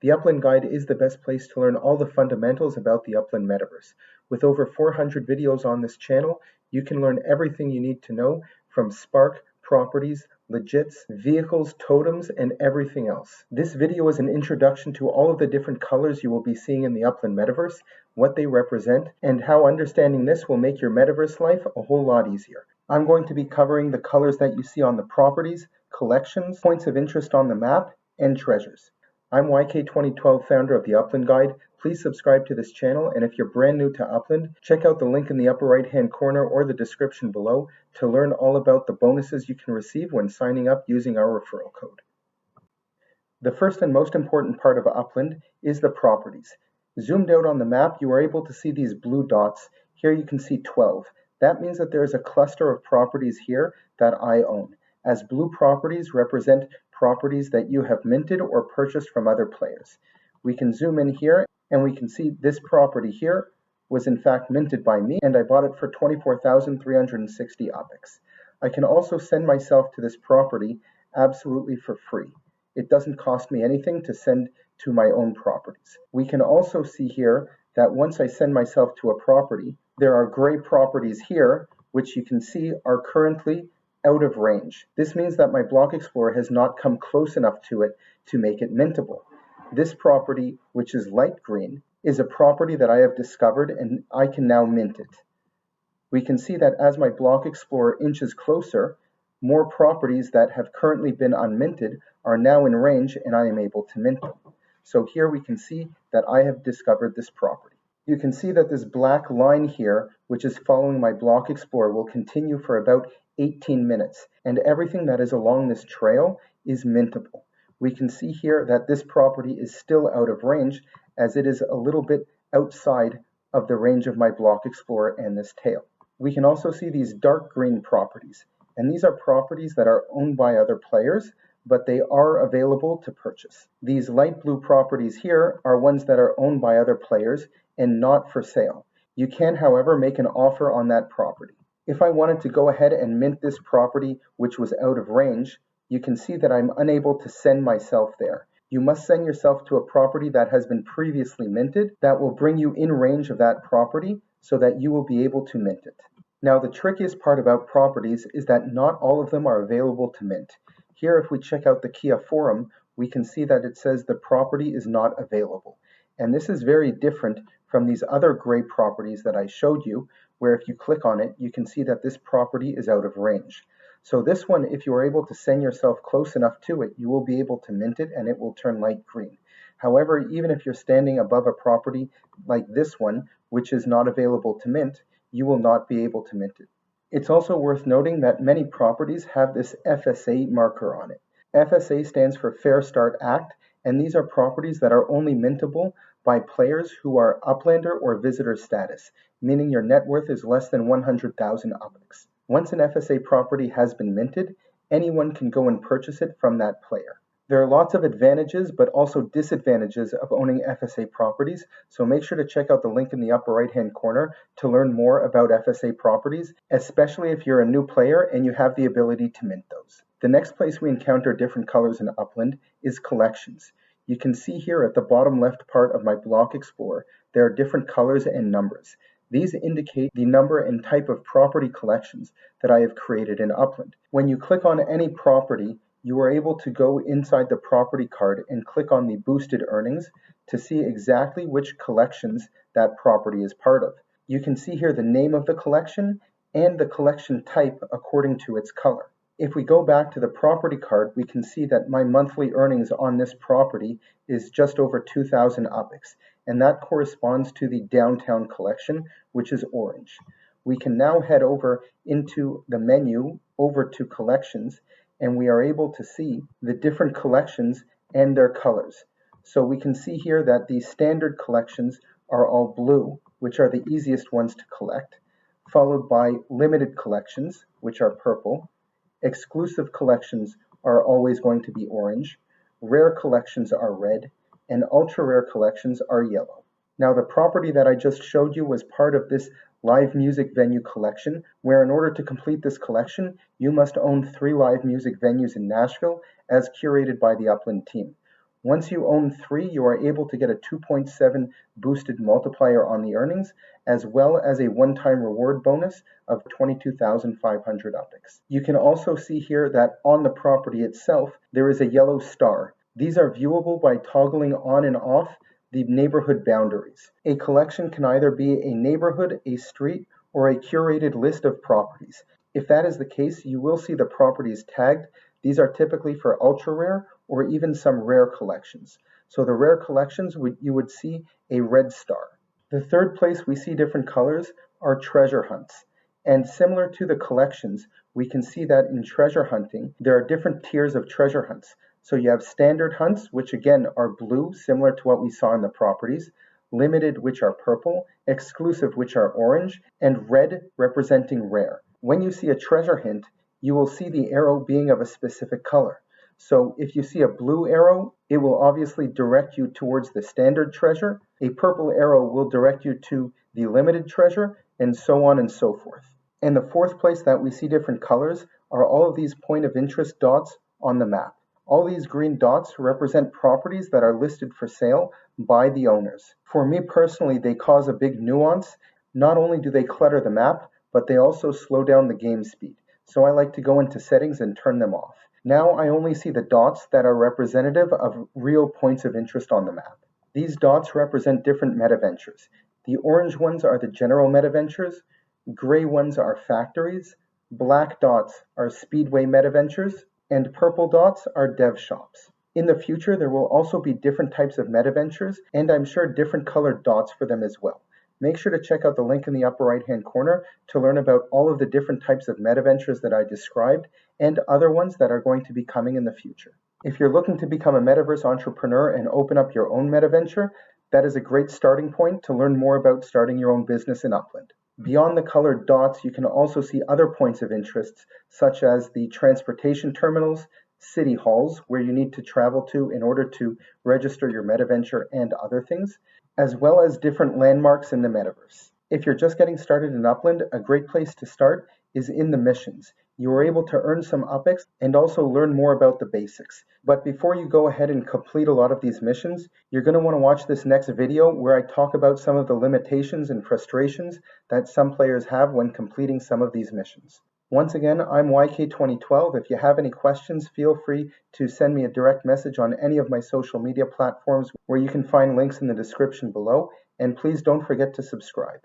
The Upland Guide is the best place to learn all the fundamentals about the Upland Metaverse. With over 400 videos on this channel, you can learn everything you need to know from Spark, properties, legits, vehicles, totems, and everything else. This video is an introduction to all of the different colors you will be seeing in the Upland Metaverse, what they represent, and how understanding this will make your Metaverse life a whole lot easier. I'm going to be covering the colors that you see on the properties, collections, points of interest on the map, and treasures. I'm YK2012, founder of the Upland Guide. Please subscribe to this channel, and if you're brand new to Upland, check out the link in the upper right hand corner or the description below to learn all about the bonuses you can receive when signing up using our referral code. The first and most important part of Upland is the properties. Zoomed out on the map, you are able to see these blue dots. Here you can see 12. That means that there is a cluster of properties here that I own, as blue properties represent properties that you have minted or purchased from other players. We can zoom in here and we can see this property here was in fact minted by me, and I bought it for 24,360 UPX. I can also send myself to this property absolutely for free. It doesn't cost me anything to send to my own properties. We can also see here that once I send myself to a property, there are gray properties here, which you can see are currently out of range. This means that my Block Explorer has not come close enough to it to make it mintable. This property, which is light green, is a property that I have discovered and I can now mint it. We can see that as my Block Explorer inches closer, more properties that have currently been unminted are now in range and I am able to mint them. So here we can see that I have discovered this property. You can see that this black line here, which is following my Block Explorer, will continue for about 18 minutes, and everything that is along this trail is mintable. We can see here that this property is still out of range, as it is a little bit outside of the range of my Block Explorer and this tail. We can also see these dark green properties, and these are properties that are owned by other players, but they are available to purchase. These light blue properties here are ones that are owned by other players and not for sale. You can, however, make an offer on that property. If I wanted to go ahead and mint this property, which was out of range, you can see that I'm unable to send myself there. You must send yourself to a property that has been previously minted that will bring you in range of that property so that you will be able to mint it. Now, the trickiest part about properties is that not all of them are available to mint. Here, if we check out the Kia forum, we can see that it says the property is not available. And this is very different from these other gray properties that I showed you, where if you click on it, you can see that this property is out of range. So this one, if you are able to send yourself close enough to it, you will be able to mint it and it will turn light green. However, even if you're standing above a property like this one, which is not available to mint, you will not be able to mint it. It's also worth noting that many properties have this FSA marker on it. FSA stands for Fair Start Act, and these are properties that are only mintable by players who are Uplander or visitor status, meaning your net worth is less than 100,000 UPX. Once an FSA property has been minted, anyone can go and purchase it from that player. There are lots of advantages but also disadvantages of owning FSA properties, so make sure to check out the link in the upper right hand corner to learn more about FSA properties, especially if you're a new player and you have the ability to mint those. The next place we encounter different colors in Upland is collections. You can see here at the bottom left part of my Block Explorer, there are different colors and numbers. These indicate the number and type of property collections that I have created in Upland. When you click on any property, you are able to go inside the property card and click on the boosted earnings to see exactly which collections that property is part of. You can see here the name of the collection and the collection type according to its color. If we go back to the property card, we can see that my monthly earnings on this property is just over 2,000 UPX, and that corresponds to the downtown collection, which is orange. We can now head over into the menu, over to collections, and we are able to see the different collections and their colors. So we can see here that the standard collections are all blue, which are the easiest ones to collect, followed by limited collections, which are purple. Exclusive collections are always going to be orange, rare collections are red, and ultra rare collections are yellow. Now, the property that I just showed you was part of this live music venue collection, where in order to complete this collection, you must own 3 live music venues in Nashville as curated by the Upland team. Once you own 3, you are able to get a 2.7 boosted multiplier on the earnings, as well as a one-time reward bonus of 22,500 UPIX. You can also see here that on the property itself, there is a yellow star. These are viewable by toggling on and off the neighborhood boundaries. A collection can either be a neighborhood, a street, or a curated list of properties. If that is the case, you will see the properties tagged. These are typically for ultra rare or even some rare collections. So the rare collections, you would see a red star. The third place we see different colors are treasure hunts. And similar to the collections, we can see that in treasure hunting, there are different tiers of treasure hunts. So you have standard hunts, which again are blue, similar to what we saw in the properties, limited, which are purple, exclusive, which are orange, and red, representing rare. When you see a treasure hunt, you will see the arrow being of a specific color. So if you see a blue arrow, it will obviously direct you towards the standard treasure. A purple arrow will direct you to the limited treasure, and so on and so forth. And the fourth place that we see different colors are all of these point of interest dots on the map. All these green dots represent properties that are listed for sale by the owners. For me personally, they cause a big nuance. Not only do they clutter the map, but they also slow down the game speed. So I like to go into settings and turn them off. Now I only see the dots that are representative of real points of interest on the map. These dots represent different metaventures. The orange ones are the general metaventures, gray ones are factories, black dots are speedway metaventures, and purple dots are dev shops. In the future, there will also be different types of metaventures, and I'm sure different colored dots for them as well. Make sure to check out the link in the upper right-hand corner to learn about all of the different types of metaventures that I described and other ones that are going to be coming in the future. If you're looking to become a metaverse entrepreneur and open up your own metaventure, that is a great starting point to learn more about starting your own business in Upland. Beyond the colored dots, you can also see other points of interest, such as the transportation terminals, city halls, where you need to travel to in order to register your metaventure and other things, as well as different landmarks in the metaverse. If you're just getting started in Upland, a great place to start is in the missions. You are able to earn some UPIX and also learn more about the basics. But before you go ahead and complete a lot of these missions, you're going to want to watch this next video where I talk about some of the limitations and frustrations that some players have when completing some of these missions. Once again, I'm YK2012. If you have any questions, feel free to send me a direct message on any of my social media platforms where you can find links in the description below. And please don't forget to subscribe.